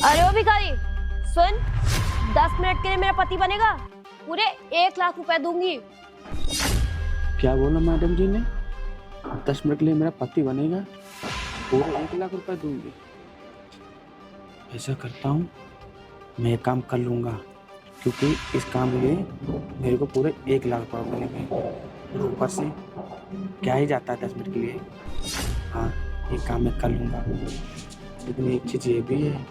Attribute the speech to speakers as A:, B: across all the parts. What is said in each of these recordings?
A: अरे ओ भिखारी सुन, 10 मिनट के लिए मेरा पति बनेगा, पूरे 1 लाख रुपए दूंगी।
B: क्या बोला मैडम जी ने? 10 मिनट के लिए मेरा पति बनेगा, पूरे 1 लाख रुपए दूंगी। ऐसा करता हूँ, मैं ये काम कर लूँगा, क्योंकि इस काम के लिए मेरे को पूरे 1 लाख रुपए मिलेंगे। और ऊपर से क्या ही जाता है 10 मिनट के लिए। हाँ, ये काम मैं कर लूँगा। लेकिन एक चीज़ ये भी है,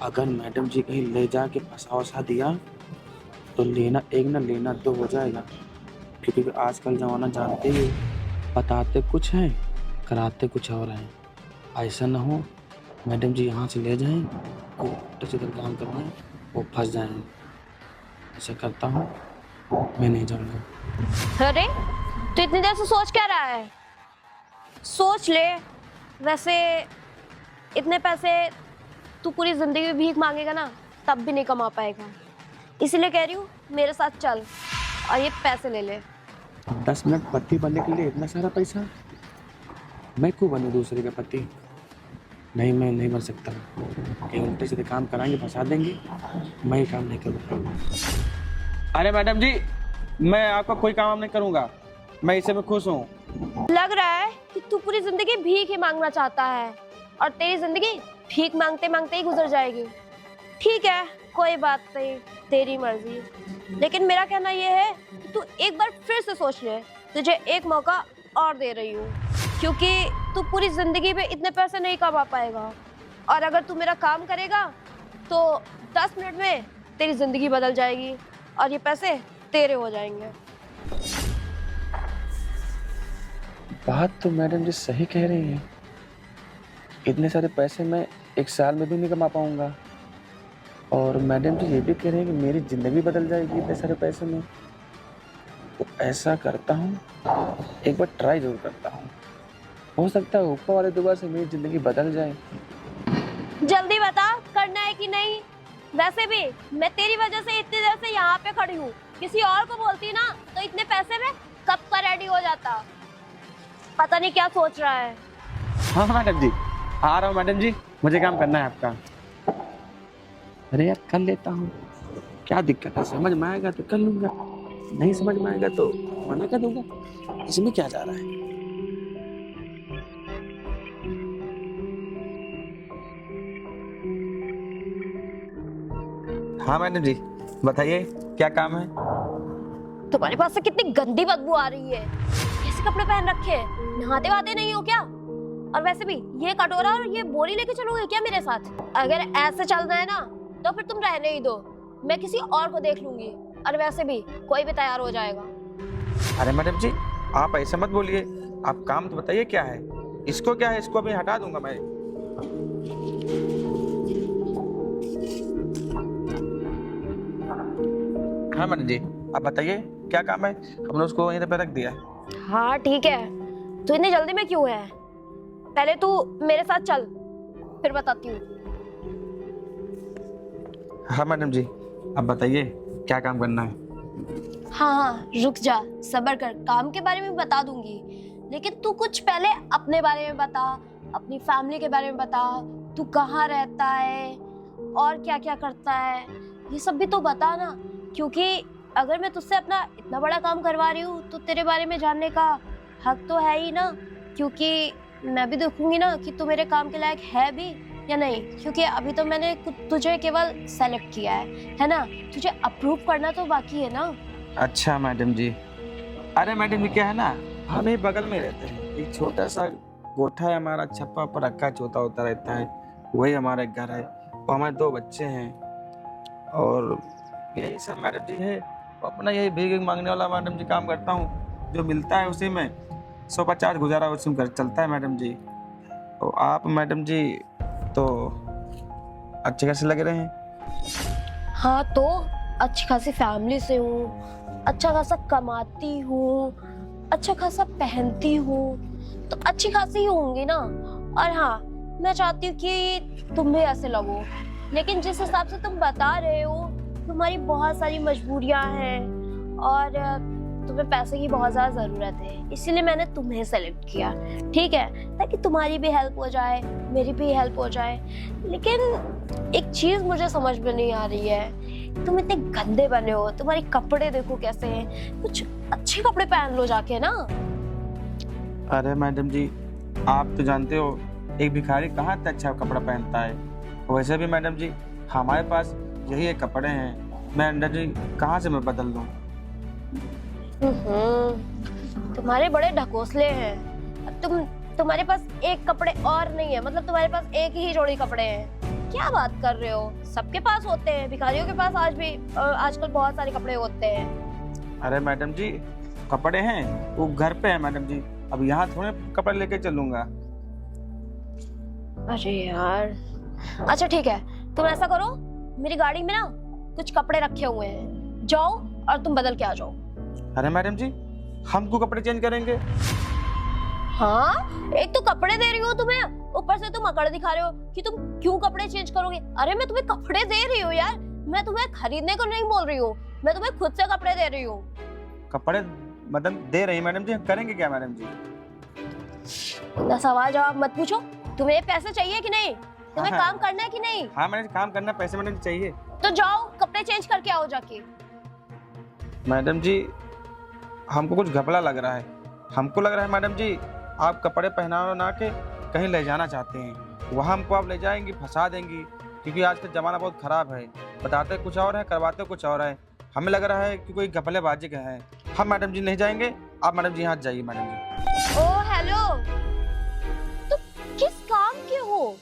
B: अगर मैडम जी कहीं ले जा के फंसा वसा दिया तो लेना एक ना लेना 2 हो जाएगा। क्योंकि आजकल ज़माना जानते ही हो, बताते कुछ हैं, कराते कुछ और हैं। ऐसा ना हो मैडम जी यहाँ से ले जाएं, को उल्टे सीधे काम करवाएं, वो फंस जाएं। ऐसा करता हूँ, मैं नहीं जाऊँगा।
A: अरे तो इतनी देर से सोच क्या रहा है? सोच ले। वैसे इतने पैसे तू पूरी जिंदगी में भीख मांगेगा ना, तब भी नहीं कमा पाएगा। इसीलिए कह रही हूँ मेरे साथ चल और ये पैसे ले ले।
B: 10 मिनट पति बनने के लिए इतना सारा पैसा? मैं क्यों बनूँ दूसरे का पति? नहीं, मैं नहीं बन सकता। ये उल्टे सीधे काम कराएंगे, फंसा देंगे, मैं ये काम नहीं करूँगा।
C: अरे मैडम जी, मैं आपका कोई काम नहीं करूँगा, मैं इसे में खुश हूँ।
A: लग रहा है कि तू पूरी जिंदगी भीख ही मांगना चाहता है और तेरी जिंदगी भीख मांगते मांगते ही गुजर जाएगी। ठीक है, कोई बात नहीं, तेरी मर्जी। लेकिन मेरा कहना यह है कि तू एक बार फिर से सोच ले, तुझे एक मौका और दे रही हूँ, क्योंकि तू पूरी जिंदगी में इतने पैसे नहीं कमा पाएगा। और अगर तू मेरा काम करेगा तो 10 मिनट में तेरी जिंदगी बदल जाएगी और ये पैसे तेरे हो जाएंगे।
B: बात तो मैडम जी सही कह रही हैं। इतने सारे पैसे मैं 1 साल में भी नहीं कमा पाऊंगा। और मैडम जी ये भी कह रहे हैं कि मेरी ज़िंदगी बदल जाएगी इतने सारे पैसे में। तो ऐसा करता हूँ, एक बार ट्राई जरूर करता हूँ। हो सकता है ऊपर वाले दुआ से मेरी ज़िंदगी बदल जाए।
A: जल्दी बता, करना है कि नहीं? वैसे भी मैं तेरी वजह से इतनी देर से यहाँ पे खड़ी हूँ। किसी और को बोलती ना तो इतने पैसे में कब का रेडी हो जाता। पता नहीं क्या सोच रहा है।
C: हाँ मैडम जी, आ रहा हूँ मैडम जी, मुझे काम करना है आपका।
B: अरे यार कर लेता हूँ, क्या दिक्कत है? समझ में आएगा तो कर लूँगा, नहीं समझ में आएगा तो मना कर दूँगा। इसमें क्या जा रहा है?
C: हाँ मैडम जी, बताइए क्या काम है?
A: तुम्हारे पास से कितनी गंदी बदबू आ रही है। कैसे कपड़े पहन रखे हैं? नहाते वहाते नहीं हो क्या? और वैसे भी ये कटोरा और ये बोरी लेके चलोगे क्या मेरे साथ? अगर ऐसे चलना है ना तो फिर तुम रहने ही दो, मैं किसी और को देख लूंगी। और वैसे भी कोई भी तैयार हो जाएगा।
C: अरे मैडम जी, आप ऐसा मत बोलिए, आप काम तो बताइए क्या है? इसको क्या है, इसको अभी हटा दूंगा मैं। हाँ मैडम जी, आप बताइए क्या काम है? हमने उसको यहीं पे रख दिया है।
A: हाँ ठीक है, तू इतनी जल्दी में क्यों है? पहले तू मेरे साथ चल, फिर बताती हूँ।
C: हाँ मैडम जी, आप बताइए क्या काम करना है?
A: हाँ, रुक जा, सब्र कर, काम के बारे में बता दूंगी। लेकिन तू कुछ पहले अपने बारे में बता, अपनी फैमिली के बारे में बता। तू कहाँ रहता है और क्या क्या करता है, ये सब भी तो बता ना। क्योंकि अगर मैं तुझसे अपना इतना बड़ा काम करवा रही हूँ तो तेरे बारे में जानने का हक तो है ही ना। क्योंकि मैं भी देखूंगी ना कि तू मेरे काम के लायक है भी या नहीं। क्योंकि अभी तो मैंने तुझे केवल सेलेक्ट किया है ना? तुझे अप्रूव करना तो बाकी है ना।
C: अच्छा मैडम जी, अरे मैडम जी क्या है ना, हम ही बगल में रहते हैं। एक छोटा सा कोठा है हमारा, छप्पा पर रखा चौथा होता रहता है, वही हमारा घर है। और हमारे 2 बच्चे हैं और यही सब मैडम जी है। अपना यही भीख मांगने वाला मैडम जी काम करता हूँ, जो मिलता है उसी में 150 गुजारा उसी में घर चलता है मैडम जी। तो आप मैडम जी तो अच्छे कैसे लग रहे हैं?
A: हाँ तो अच्छी खासी फैमिली से हूँ, अच्छा खासा कमाती हूँ, अच्छा खासा पहनती हूँ, तो अच्छी खासी ही होंगी ना। और हाँ, मैं चाहती हूँ कि तुम भी ऐसे लगो। लेकिन जिस हिसाब से तुम बता रहे हो, तुम्हारी बहुत सारी मजबूरियां हैं और तुम्हें पैसे की बहुत ज्यादा जरूरत है, इसीलिए मैंने तुम्हें सेलेक्ट किया, ठीक है, ताकि तुम्हारी भी हेल्प हो जाए, मेरी भी हेल्प हो जाए। लेकिन एक चीज मुझे समझ में नहीं आ रही है, तुम इतने गंदे बने हो, तुम्हारे कपड़े देखो कैसे हैं, कुछ अच्छे कपड़े पहन लो जाके ना।
C: अरे मैडम जी, आप तो जानते हो एक भिखारी कहाँ इतना अच्छा कपड़ा पहनता है। वैसे भी मैडम जी हमारे पास यही एक कपड़े हैं, मैडम जी कहाँ से मैं बदल लूँ।
A: तुम्हारे बड़े ढकोसले हैं। अब तुम्हारे पास एक कपड़े और नहीं है, मतलब तुम्हारे पास एक ही जोड़ी कपड़े हैं। क्या बात कर रहे हो, सबके पास होते हैं, भिखारियों के पास आजकल बहुत सारे कपड़े होते हैं।
C: अरे मैडम जी कपड़े हैं वो घर पे है मैडम जी, अब यहाँ थोड़े कपड़े लेके चलूंगा।
A: अरे यार, अच्छा ठीक है, तुम ऐसा करो, मेरी गाड़ी में ना कुछ कपड़े रखे हुए हैं, जाओ और तुम बदल के आ जाओ।
C: अरे मैडम जी हम क्यों कपड़े चेंज करेंगे?
A: हाँ, एक तो कपड़े दे रही हो तुम्हें, ऊपर से तुम अकड़ दिखा रहे हो कि तुम क्यों कपड़े चेंज करोगे। अरे मैं तुम्हें कपड़े दे रही हूँ यार, मैं तुम्हें खरीदने को नहीं बोल रही हूँ, मैं तुम्हें खुद से कपड़े दे रही हूँ।
C: कपड़े मतलब दे रही मैडम जी, करेंगे क्या मैडम जी?
A: इतना सवाल जवाब मत पूछो। तुम्हें पैसे चाहिए कि नहीं, तुम्हें
C: हाँ,
A: काम करना है कि नहीं?
C: हाँ मैडम काम करना, पैसे मैडम जी चाहिए।
A: तो जाओ कपड़े चेंज करके आओ जाके।
C: मैडम जी हमको कुछ घपला लग रहा है, हमको लग रहा है मैडम जी आप कपड़े पहना के कहीं ले जाना चाहते हैं, वहाँ हमको आप ले जाएंगी, फंसा देंगी, क्योंकि आज का ज़माना बहुत ख़राब है, बताते कुछ और है करवाते कुछ और है। हमें लग रहा है कि कोई घपलेबाजी का है। हम मैडम जी नहीं जाएंगे, आप मैडम जी यहाँ जाइए मैडम जी।
A: ओ हेलो, तुम किस काम के हो?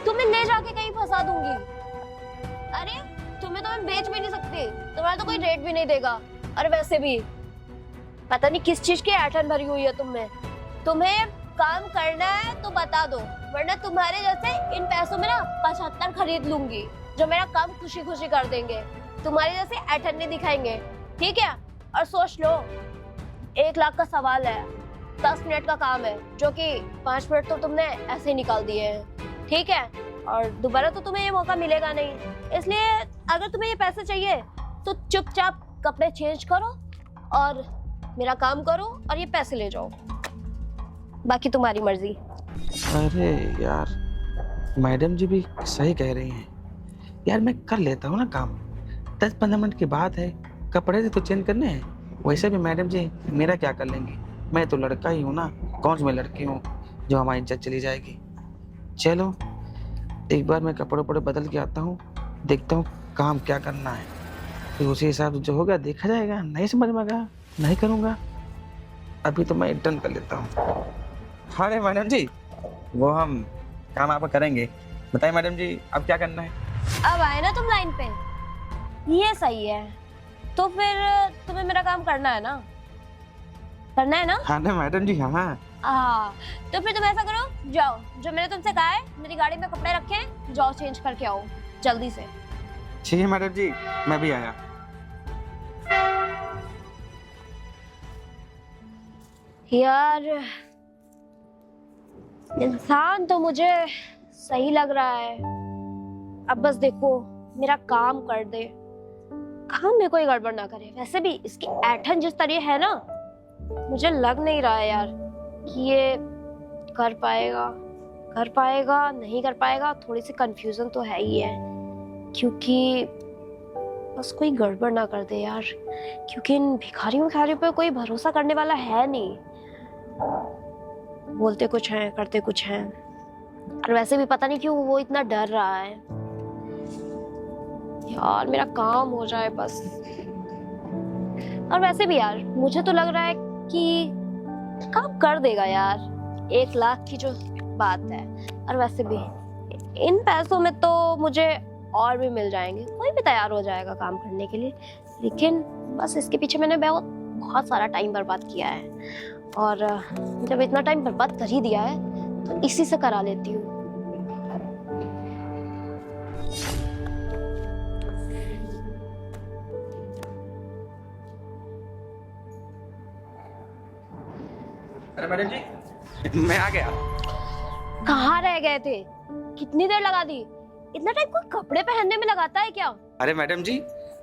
A: तुम्हें ले जाके कहीं फंसा दूंगी। अरे तुम्हें तो मैं बेच भी नहीं सकती, तुम्हारा तो कोई रेट भी नहीं देगा। और वैसे भी पता नहीं किस चीज की ऐठन भरी हुई है तुम्हें काम करना है तो बता दो, वरना तुम्हारे जैसे इन पैसों में ना 75 खरीद लूंगी, जो मेरा काम खुशी खुशी कर देंगे, तुम्हारे जैसे ऐठन नहीं दिखाएंगे, ठीक है? और सोच लो, 1 लाख का सवाल है, 10 मिनट का काम है, जो कि 5 मिनट तो तुमने ऐसे ही निकाल दिए हैं, ठीक है? और दोबारा तो तुम्हें ये मौका मिलेगा नहीं, इसलिए अगर तुम्हें ये पैसे चाहिए तो चुपचाप कपड़े चेंज करो और मेरा काम करो और ये पैसे ले जाओ, बाकी तुम्हारी मर्जी।
C: अरे यार मैडम जी भी सही कह रही हैं यार, मैं कर लेता हूँ ना काम, 10-15 मिनट की बात है, कपड़े तो चेंज करने हैं। वैसे भी मैडम जी मेरा क्या कर लेंगी, मैं तो लड़का ही हूँ ना, कौन सी मैं लड़की हूँ जो हमारी इज्जत चली जाएगी। चलो एक बार मैं कपड़े वपड़े बदल के आता हूँ, देखता हूँ काम क्या करना है, फिर उसी हिसाब से जो होगा देखा जाएगा, नहीं समझ में आएगा नहीं करूँगा। अभी तो मैं डन कर लेता हूँ। हाँ रे मैडम जी वो हम काम आप करेंगे, बताइए मैडम जी अब क्या करना है?
A: अब आए ना तुम लाइन पे, ये सही है, तो फिर तुम्हें मेरा काम करना है ना? करना है ना?
C: हाँ ना मैडम जी, हाँ।
A: तो फिर तुम ऐसा करो, जाओ, जो मैंने तुमसे कहा है, मेरी गाड़ी में कपड़े रखे हैं, जाओ चेंज करके आओ जल्दी से।
C: ठीक है मैडम जी, मैं भी आया।
A: यार इंसान तो मुझे सही लग रहा है, अब बस देखो मेरा काम कर दे, काम में कोई गड़बड़ ना करे। वैसे भी इसकी ऐठन जिस तरह है ना, मुझे लग नहीं रहा है यार कि ये कर पाएगा नहीं कर पाएगा। थोड़ी सी कंफ्यूजन तो है ही है, क्योंकि बस कोई गड़बड़ ना कर दे यार, क्योंकि इन भिखारियों पे कोई भरोसा करने वाला है नहीं, बोलते कुछ हैं करते कुछ हैं। और वैसे भी पता नहीं क्यों वो इतना डर रहा है। यार मेरा काम हो जाए बस। और वैसे भी यार मुझे तो लग रहा है कि काम कर देगा यार, 1 लाख की जो बात है। और वैसे भी इन पैसों में तो मुझे और भी मिल जाएंगे, कोई भी तैयार हो जाएगा काम करने के लिए। लेकिन बस इसके पीछे मैंने बहुत सारा टाइम बर्बाद किया है, और जब इतना टाइम बर्बाद कर ही दिया है तो इसी से करा लेती हूँ।
C: अरे मैडम जी मैं आ गया।
A: कहाँ रह गए थे, कितनी देर लगा दी? इतना टाइम कोई कपड़े पहनने में लगाता है क्या?
C: अरे मैडम जी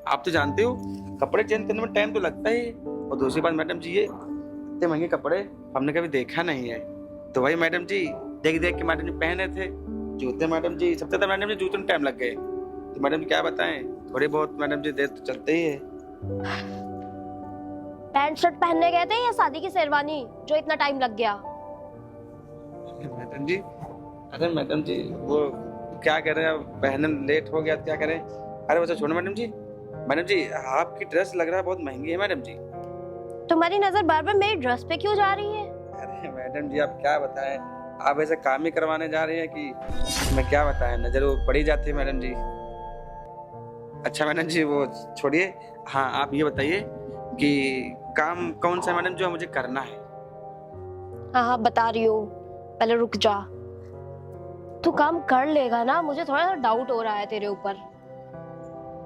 C: आप तो जानते हो कपड़े चेंज करने में टाइम तो लगता ही, और दूसरी बात मैडम जी, ये इतने महंगे कपड़े हमने कभी देखा नहीं है। तो वही मैडम जी देख देख के मैडम जी पहने थे। जूते मैडम जी, सबसे ज्यादा मैडम जी जूते में टाइम लग गए। तो मैडम जी क्या बताएं, थोड़ी बहुत मैडम जी देर तो चलते ही है।
A: पैंट शर्ट पहनने गए थे या शादी की शेरवानी जो इतना टाइम लग गया?
C: मैडम जी, अरे मैडम जी वो क्या करें, अब पहनने लेट हो गया तो क्या करें। अरे वैसे छोड़ो मैडम जी, आपकी ड्रेस लग रहा है बहुत महंगी है मैडम जी।
A: तुम्हारी नजर बार बार मेरी ड्रेस पे क्यों जा रही है?
C: अरे मैडम जी आप क्या बताएं, आप ऐसे काम ही करवाने जा रही हैं कि मैं क्या बताएं, नजर वो पड़ी जाती है मैडम जी। अच्छा मैडम जी वो छोड़िए, हाँ आप ये बताइए कि काम कौन सा मैडम जो मुझे करना है।
A: हाँ हाँ बता रही हूँ, पहले रुक जा। तू काम कर लेगा ना? मुझे थोड़ा सा डाउट हो रहा है तेरे ऊपर।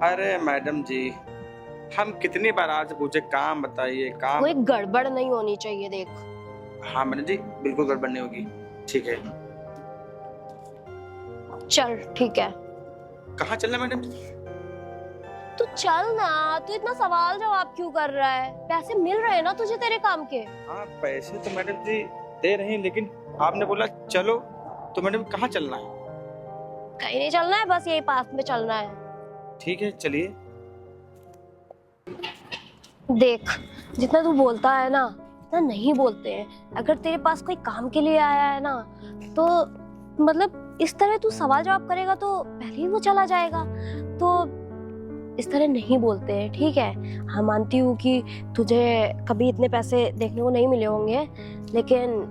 C: अरे मैडम जी हम कितनी बार आज पूछे, काम बताइए काम।
A: कोई गड़बड़ नहीं होनी चाहिए देख।
C: हाँ मैडम जी बिल्कुल गड़बड़ नहीं होगी, ठीक है।
A: चल ठीक है,
C: कहाँ चलना मैडम जी?
A: तू चल ना। तू इतना सवाल जवाब क्यों कर रहा है? पैसे मिल रहे हैं ना तुझे तेरे काम के।
C: हाँ पैसे तो मैडम जी दे रहे हैं, लेकिन आपने बोला चलो, तो मैडम कहाँ चलना है?
A: कहीं नहीं चलना है, बस यही पास में चलना है।
C: ठीक है चलिए।
A: देख, जितना तू बोलता है ना इतना नहीं बोलते हैं। अगर तेरे पास कोई काम के लिए आया है ना, तो मतलब इस तरह तू सवाल जवाब करेगा तो पहले ही वो चला जाएगा। तो इस तरह नहीं बोलते हैं, ठीक है? हाँ मानती हूँ कि तुझे कभी इतने पैसे देखने को नहीं मिले होंगे, लेकिन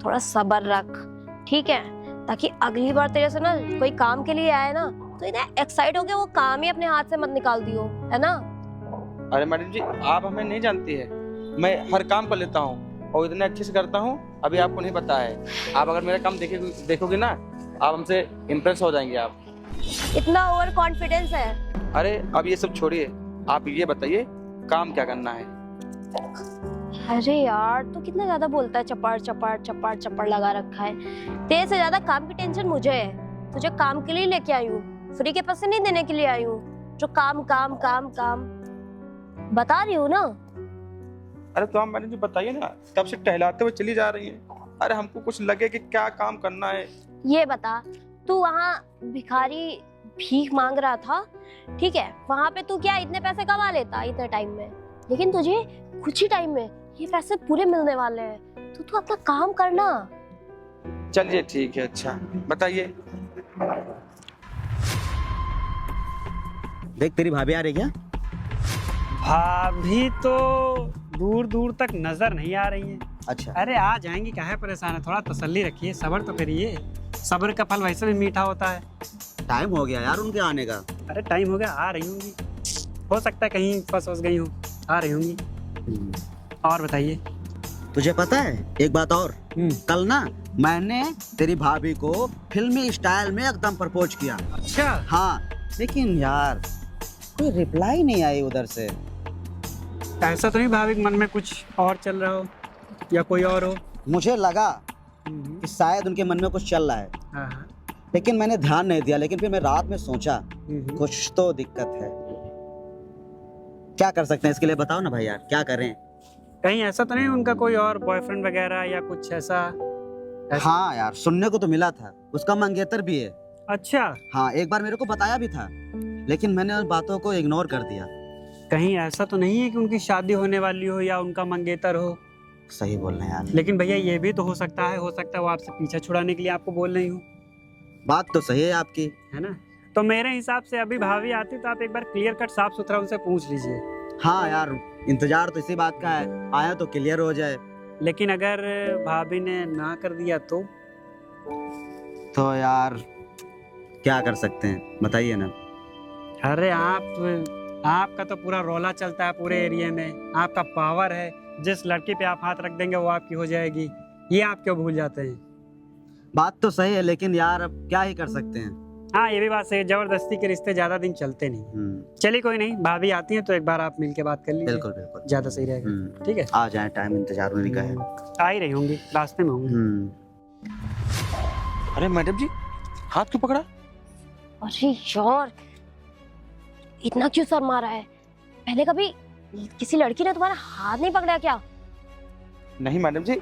A: थोड़ा सब्र रख, ठीक है? ताकि अगली बार तेरे से ना कोई काम के लिए आए ना तो इतना एक्साइट होके वो काम ही अपने हाथ से मत निकाल दियो, है ना?
C: अरे मैडम जी आप हमें नहीं जानती है, मैं हर काम कर लेता हूँ और इतने अच्छे से करता हूँ, अभी आपको नहीं पता है। आप अगर मेरा काम देखोगे ना, आप हमसे इम्प्रेस हो जाएंगे आप।
A: इतना ओवर कॉन्फिडेंस है?
C: अरे अब ये सब छोड़िए, आप ये बताइए काम क्या करना है?
A: अरे यार तू कितना ज्यादा बोलता है, चपड़ चपड़ चपड़ चपड़ लगा रखा है। तेरे से ज्यादा काम की टेंशन मुझे है। तुझे काम के लिए लेके आई हूँ, फ्री के पैसे नहीं देने के लिए आई हूँ। जो काम काम काम काम बता रही हूँ ना।
C: अरे तो आप मैडम जी बताइए ना, तब से टहलाते हुए चली जा रही हैं। अरे हमको कुछ लगे कि क्या काम करना है।
A: ये बता, तू वहाँ भिखारी भीख मांग रहा था, ठीक है? वहाँ पे तू क्या इतने पैसे कमा लेता इतने टाइम में? लेकिन तुझे कुछ ही टाइम में ये पैसे पूरे मिलने वाले हैं। तो तू अपना काम करना।
C: चलिए ठीक है, अच्छा बताइए।
D: देख तेरी भाभी आ रही क्या?
E: भाभी तो दूर दूर तक नजर नहीं आ रही है।
D: अच्छा
E: अरे आ जाएंगी, काहे परेशान है? थोड़ा तसल्ली रखिए, सब्र तो करिए। सब्र का फल वैसे भी मीठा होता है।
D: टाइम हो गया यार उनके आने का।
E: अरे टाइम हो गया, आ रही होंगी। हो सकता है कहीं फंस गई हो, आ रही होंगी। और बताइए।
D: तुझे पता है एक बात और, कल ना मैंने तेरी भाभी को फिल्मी स्टाइल में एकदम प्रपोज किया।
E: अच्छा।
D: हाँ लेकिन यार कोई रिप्लाई नहीं आई उधर से।
E: ऐसा तो नहीं भाभी के मन में कुछ और चल रहा हो या कोई और हो?
D: मुझे लगा कि शायद उनके मन में कुछ चल रहा है,
E: हाँ।
D: लेकिन मैंने ध्यान नहीं दिया। लेकिन फिर मैं रात में सोचा कुछ तो दिक्कत है। क्या कर सकते हैं इसके लिए, बताओ ना भाई यार, क्या करें?
E: कहीं ऐसा तो नहीं उनका कोई और बॉयफ्रेंड वगैरह या कुछ ऐसा?
D: हाँ यार सुनने को तो मिला था, उसका मंगेतर भी है।
E: अच्छा।
D: हाँ एक बार मेरे को बताया भी था, लेकिन मैंने उन बातों को इग्नोर कर दिया।
E: कहीं ऐसा तो नहीं है कि उनकी शादी होने वाली हो या उनका मंगेतर हो?
D: सही बोल रहे हैं यार।
E: लेकिन भैया ये भी तो हो सकता है वो आपसे पीछा छुड़ाने के लिए आपको बोल रही हूँ।
D: बात तो सही है आपकी,
E: है ना? तो मेरे हिसाब से अभी भाभी आती तो आप एक बार क्लियर कट साफ सुथरा उनसे पूछ लीजिए।
D: हाँ यार इंतजार तो इसी बात का है, आया तो क्लियर हो जाए।
E: लेकिन अगर भाभी ने ना कर दिया
D: तो यार क्या कर सकते हैं बताइए ना।
E: अरे आपका तो पूरा रोला चलता है पूरे एरिया में, आपका पावर है। जिस लड़की पे आप हाथ रख देंगे वो आपकी हो जाएगी, ये आप क्यों भूल जाते हैं?
D: बात तो सही है, लेकिन यार अब क्या ही कर सकते हैं।
E: हाँ ये भी बात सही है, जबरदस्ती के रिश्ते ज्यादा दिन चलते नहीं। चलिए कोई नहीं, भाभी आती है तो एक बार आप मिलके बात कर लीजिए।
D: बिल्कुल बिल्कुल
E: ज्यादा सही रहेगा। ठीक है,
D: आ जाए, टाइम इंतजार होने का है।
E: आ ही रही होंगी, रास्ते में होंगी।
C: अरे मैडम जी हाथ क्यों पकड़ा?
A: अरे यार इतना क्यों शर्मा रहा है? पहले कभी किसी लड़की ने तुम्हारा हाथ नहीं पकड़ा क्या?
C: नहीं मैडम जी,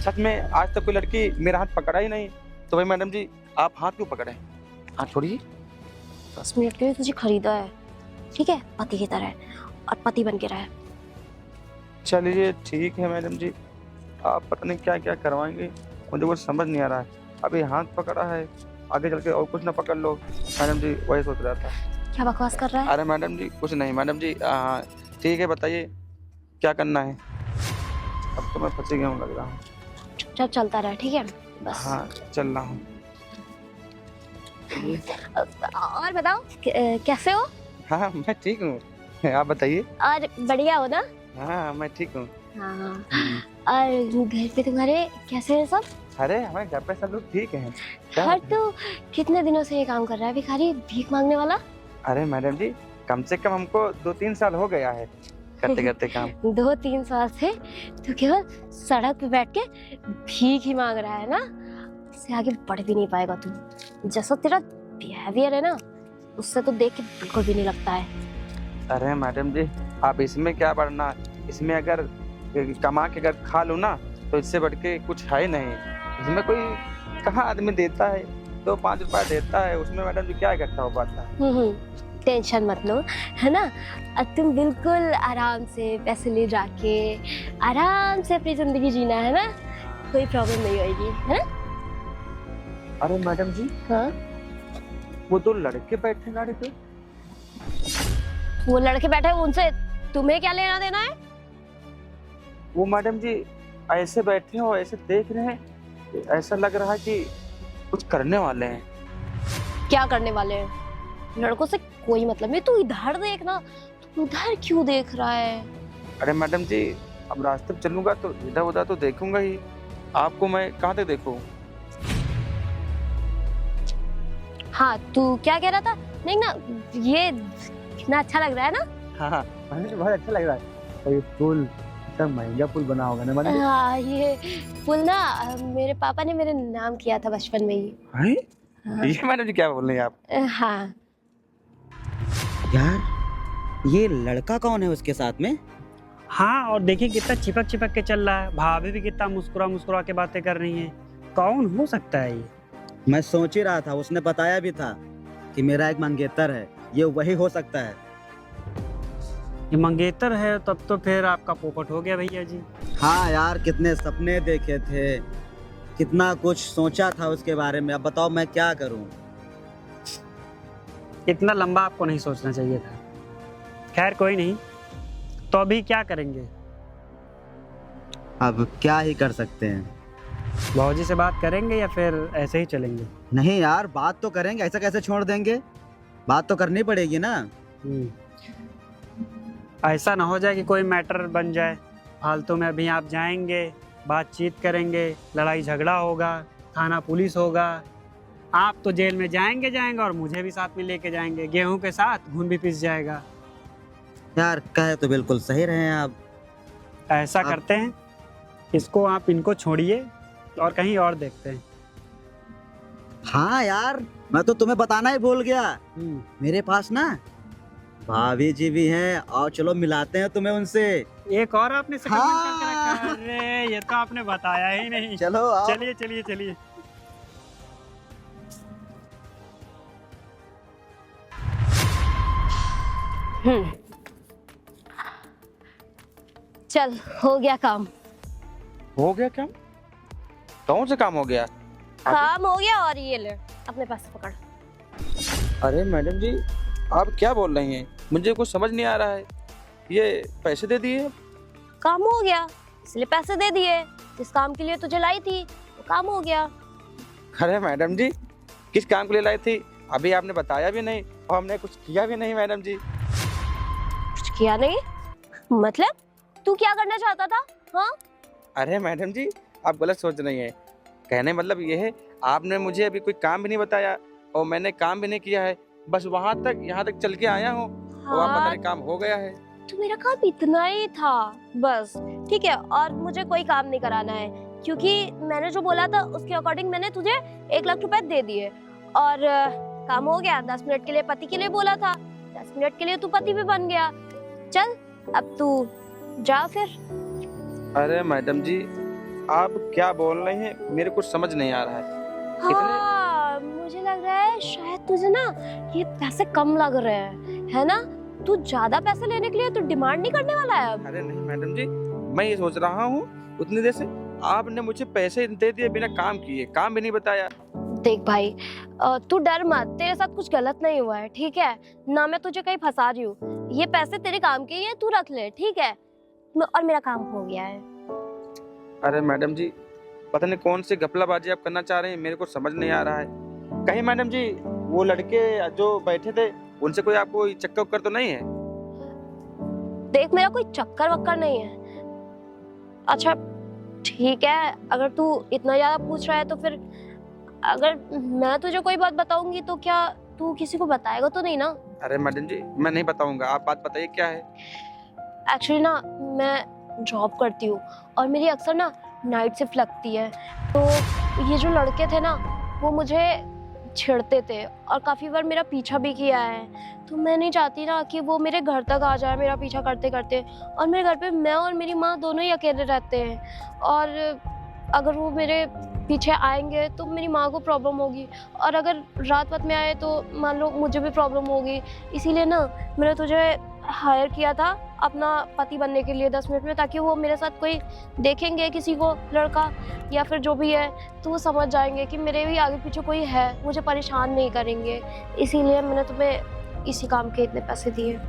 C: सच में आज तक कोई लड़की मेरा हाथ पकड़ा ही नहीं। तो भाई मैडम जी आप हाथ क्यों पकड़े? हाथ छोड़िए।
A: 10 मिनट के लिए तुझे खरीदा है, ठीक है, पति की तरह, और पति बन के रहे।
C: चलिए ठीक है मैडम जी, आप पता नहीं क्या क्या करवाएंगे, मुझे कुछ समझ नहीं आ रहा है। अभी हाथ पकड़ा है, आगे चल के और कुछ ना पकड़ लो। मैडम जी वही सोच रहा था।
A: क्या बकवास कर रहा है?
C: अरे मैडम जी कुछ नहीं मैडम जी, ठीक है बताइए क्या करना है। अब तो मैं फंसी गया हूँ लग रहा हूँ।
A: चुपचाप चलता रहा, ठीक है, बस।
C: हाँ चल रहा हूँ।
A: और बताओ कैसे हो?
C: हाँ मैं ठीक हूँ, आप बताइए।
A: और बढ़िया हो ना?
C: हाँ मैं ठीक हूँ।
A: हाँ। और घर पे तुम्हारे कैसे हैं सब?
C: अरे हमारे घर पे सब लोग ठीक हैं।
A: हर तो कितने दिनों से ये काम कर रहा है भिखारी, भीख मांगने वाला?
C: अरे मैडम जी कम से कम हमको 2-3 साल हो गया है करते करते काम।
A: 2-3 साल से तो केवल सड़क पे बैठ के भीख ही मांग रहा है ना? इससे आगे बढ़ भी नहीं पाएगा तू। जैसा तेरा बिहेवियर है ना, उससे तो देख के बिल्कुल भी नहीं लगता है।
C: अरे मैडम जी आप इसमें क्या बढ़ना, इसमें अगर कमा के अगर खा लूँ ना तो इससे बढ़ के कुछ है ही नहीं। इसमें कोई कहाँ आदमी देता है, 2-5 रुपया देता है, उसमें मैडम जी क्या इकट्ठा हो पाता है।
A: टेंशन मत लो, है ना? अब तुम बिल्कुल आराम से पैसे ले जाके आराम से अपनी जिंदगी जीना, है ना? कोई प्रॉब्लम नहीं होगी, है ना?
C: अरे मैडम जी
A: हाँ?
C: वो 2 लड़के बैठे गाड़ी पे।
A: वो लड़के बैठे हैं, उनसे तुम्हें क्या लेना देना है?
C: वो मैडम जी ऐसे बैठे हो, ऐसे देख रहे हैं, ऐसा लग रहा है कि कुछ करने वाले हैं।
A: क्या करने वाले हैं? लड़कों से कोई मतलब नहीं, तू इधर देख ना, तू उधर क्यों देख रहा है?
C: अरे मैडम जी अब रास्ते पे चलूंगा तो इधर उधर तो देखूंगा ही, आपको मैं कहाँ तक देखूं?
A: हाँ, तू क्या कह रहा था? नहीं ना, ये कितना अच्छा लग रहा है ना?
C: हाँ मैडम बहुत अच्छा लग रहा है। और ये पुल इतना महंगा पुल बना होगा ना मैडम जी?
A: हाँ, ये पुल ना मेरे पापा ने मेरे नाम किया था बचपन में ही।
C: हैं?
A: हाँ।
C: ये मैडम जी क्या बोल रही हैं आप?
A: हाँ।
D: यार ये लड़का कौन है उसके साथ में?
E: हाँ, और देखिए कितना चिपक चिपक के चल रहा है। भाभी भी कितना मुस्कुरा मुस्कुरा के बातें कर रही हैं। कौन हो सकता है ये?
D: मैं सोच ही रहा था, उसने बताया भी था कि मेरा एक मंगेतर है, ये वही हो सकता है।
E: ये मंगेतर है तब तो फिर आपका पोपट हो गया भैया जी।
D: हाँ यार, कितने सपने देखे थे, कितना कुछ सोचा था उसके बारे में। अब बताओ मैं क्या करूं?
E: इतना लंबा आपको नहीं सोचना चाहिए था। खैर कोई नहीं, तो अभी क्या करेंगे?
D: अब क्या ही कर सकते हैं।
E: भौजी से बात करेंगे या फिर ऐसे ही चलेंगे?
D: नहीं यार, बात तो करेंगे, ऐसा कैसे छोड़ देंगे? बात तो करनी पड़ेगी ना।
E: ऐसा ना हो जाए कि कोई मैटर बन जाए फालतू में। अभी आप जाएंगे, बातचीत करेंगे, लड़ाई झगड़ा होगा, थाना पुलिस होगा, आप तो जेल में जाएंगे और मुझे भी साथ में लेके जाएंगे। गेहूं के साथ घुन भी पिस जाएगा।
D: यार कहे तो बिल्कुल सही रहे हैं आप।
E: ऐसा करते हैं, इसको आप इनको छोड़िए और कहीं और देखते हैं।
D: हाँ यार, मैं तो तुम्हें बताना ही भूल गया, मेरे पास ना भाभी जी भी हैं, और चलो मिलाते हैं तुम्हें उनसे।
E: एक और आपने सेटलमेंट
D: हाँ।
E: करके रखा है? अरे ये तो आपने बताया ही नहीं।
D: चलो आओ।
E: चलिए चलिए चलिए।
A: चल, हो गया काम।
C: हो गया क्या? कौन सा काम हो गया?
A: काम हो गया, और ये ले अपने पास पकड़।
C: अरे मैडम जी आप क्या बोल रही हैं? मुझे कुछ समझ नहीं आ रहा है। ये पैसे दे दिए?
A: काम हो गया, इसलिए पैसे दे दिए। जिस काम के लिए तुझे लाई थी वो काम हो गया।
C: अरे मैडम जी किस काम के लिए लाई थी? अभी आपने बताया भी नहीं और हमने कुछ किया भी नहीं मैडम जी।
A: कुछ किया नहीं? मतलब तू क्या करना चाहता था? हाँ?
C: अरे मैडम जी आप गलत सोच रही हैं। कहने मतलब ये है, आपने मुझे अभी कोई काम भी नहीं बताया और मैंने काम भी नहीं किया है। बस वहाँ तक यहाँ तक चल के आया हूँ और आप पता नहीं काम हो गया है।
A: तो मेरा काम इतना ही था बस, ठीक है? और मुझे कोई काम नहीं कराना है, क्योंकि मैंने जो बोला था उसके अकॉर्डिंग मैंने तुझे 1 लाख रुपए दे दिए और काम हो गया। 10 मिनट के लिए पति के लिए बोला था, 10 मिनट के लिए तू पति भी बन गया। चल अब तू जा फिर।
C: अरे मैडम जी, आप क्या बोल रहे हैं, मेरे कुछ समझ नहीं आ रहा है।
A: हाँ, मुझे लग रहा है शायद तुझे ना ये पैसे कम लग रहे हैं, है ना? तू ज्यादा पैसे लेने के लिए तो डिमांड नहीं करने वाला है अब।
C: अरे नहीं मैडम जी, मैं ये सोच रहा हूँ उतनी देर से आपने मुझे पैसे दे दिए बिना काम किए, काम भी नहीं बताया।
A: देख भाई, तू डर मत, तेरे साथ कुछ गलत नहीं हुआ है, ठीक है ना? मैं तुझे कहीं फंसा रही हूँ। ये पैसे तेरे काम के ही है, तू रख ले, ठीक है? और मेरा काम हो गया है।
C: अरे मैडम जी, पता नहीं कौन सी घपलाबाजी आप करना चाह रहे हैं, मेरे को समझ नहीं आ रहा है। कहीं मैडम जी वो लड़के जो बैठे थे उनसे कोई आपको चक्कर उक्कर तो नहीं है?
A: देख, मेरा कोई चक्कर वक्कर नहीं है। अच्छा ठीक है, अगर तू इतना ज्यादा पूछ रहा है तो फिर अगर मैं तुझे कोई बात बताऊंगी तो क्या तू किसी को बताएगा तो नहीं ना?
C: अरे मैडम जी, मैं नहीं बताऊंगा, आप बात बताइए क्या है।
A: एक्चुअली ना मैं जॉब करती हूँ और मेरी अक्सर ना नाइट शिफ्ट लगती है। तो ये जो लड़के थे ना वो मुझे छेड़ते थे और काफ़ी बार मेरा पीछा भी किया है। तो मैं नहीं चाहती ना कि वो मेरे घर तक आ जाए मेरा पीछा करते करते। और मेरे घर पे मैं और मेरी माँ दोनों ही अकेले रहते हैं और अगर वो मेरे पीछे आएंगे तो मेरी माँ को प्रॉब्लम होगी और अगर रात में आए तो मान लो मुझे भी प्रॉब्लम होगी। इसीलिए ना मैंने तुझे हायर किया था अपना पति बनने के लिए 10 मिनट में, ताकि वो मेरे साथ कोई देखेंगे किसी को, लड़का या फिर जो भी है, तो वो समझ जाएंगे कि मेरे भी आगे पीछे कोई है, मुझे परेशान नहीं करेंगे। इसीलिए मैंने तुम्हें इसी काम के इतने पैसे दिए।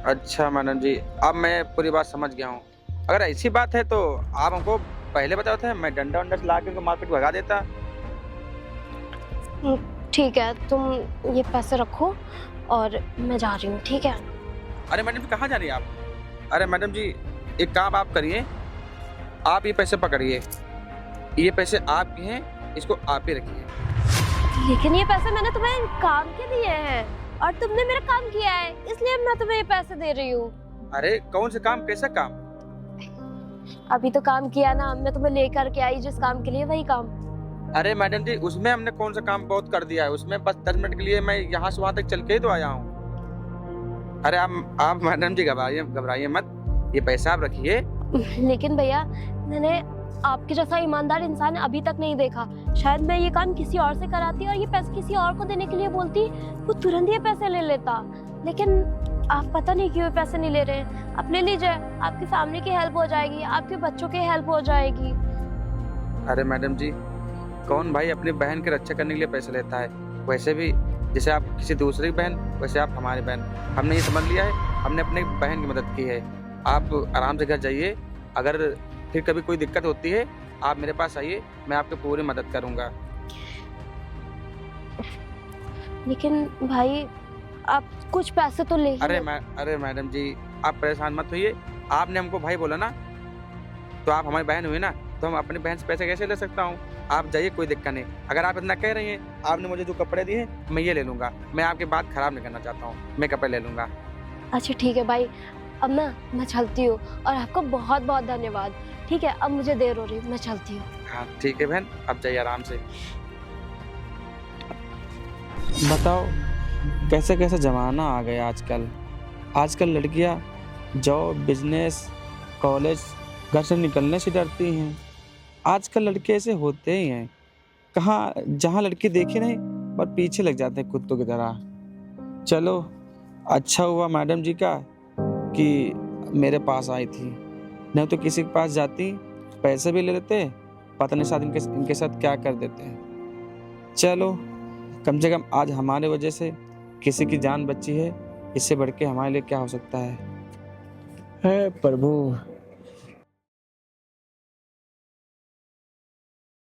C: अच्छा मैडम जी, अब मैं पूरी बात समझ गया हूँ। अगर ऐसी बात है तो आप हमको पहले बताओ थे, मैं डंडा वंडा ला के उनको मार्केट भगा देता।
A: ठीक है, तुम ये पैसे रखो और मैं जा रही हूँ, ठीक है?
C: अरे मैडम जी, कहाँ जा रही हैं आप? अरे मैडम जी, एक काम आप करिए, आप ये पैसे पकड़िए, ये पैसे आपके हैं, इसको आप ही रखिए।
A: लेकिन ये पैसे मैंने तुम्हें काम के दिए हैं और तुमने मेरा काम किया है, इसलिए मैं तुम्हें ये पैसे दे रही हूँ।
C: अरे कौन से काम, कैसा काम?
A: अभी तो काम किया ना, मैं तुम्हें लेकर के आई जिस काम के लिए, वही काम।
C: अरे मैडम जी, उसमें हमने कौन सा काम बहुत कर दिया है, उसमें बस 10 मिनट के लिए मैं यहाँ से वहाँ तक चल के ही तो आया हूँ। अरे आप मैडम जी घबराइए मत, ये पैसा आप रखिए।
A: लेकिन भैया, मैंने आपके जैसा ईमानदार इंसान अभी तक नहीं देखा। शायद मैं ये काम किसी और से कराती और ये पैसे किसी और को देने के लिए बोलती, वो तुरंत ये पैसे ले लेता। लेकिन आप पता नहीं क्यों पैसे नहीं ले रहे हैं। आप ले लीजिए, आपकी फैमिली की हेल्प हो जाएगी, आपके बच्चों की हेल्प हो जाएगी।
C: अरे मैडम जी, कौन भाई अपनी बहन की रक्षा करने के लिए पैसे लेता है? वैसे भी जैसे आप किसी दूसरी बहन, वैसे आप हमारी बहन। हमने ये समझ लिया है, हमने अपने बहन की मदद की है। आप आराम से घर जाइए, अगर फिर कभी कोई दिक्कत होती है आप मेरे पास आइए, मैं आपकी पूरी मदद करूंगा।
A: लेकिन भाई, आप कुछ पैसे तो ले ही लो।
C: अरे मैडम जी, आप परेशान मत होइए, आपने हमको भाई बोला ना, तो आप हमारी बहन हुई ना, तो हम अपनी बहन से पैसे कैसे ले सकता हूँ? आप जाइए, कोई दिक्कत नहीं। अगर आप इतना कह रही हैं, आपने मुझे जो कपड़े दिए मैं ये ले लूंगा। मैं आपकी बात खराब नहीं करना चाहता हूँ, मैं कपड़े ले लूंगा।
A: अच्छा ठीक है भाई, अब ना मैं चलती हूँ और आपका बहुत बहुत धन्यवाद। ठीक है, अब मुझे देर हो रही है, मैं चलती हूँ।
C: हाँ ठीक है बहन, अब जाइए आराम से। बताओ कैसे कैसे ज़माना आ गया आजकल। आजकल लड़कियां जॉब, बिजनेस, कॉलेज, घर से निकलने से डरती हैं। आजकल लड़के ऐसे होते ही हैं, कहाँ जहाँ लड़की देखी नहीं पर पीछे लग जाते हैं कुत्तों की तरह। चलो अच्छा हुआ मैडम जी का कि मेरे पास आई थी, नहीं तो किसी के पास जाती पैसे भी ले लेते, पता नहीं साथ इनके साथ क्या कर देते हैं। चलो कम से कम आज हमारे वजह से किसी की जान बची है, इससे बढ़ के हमारे लिए क्या हो सकता है। हे प्रभु,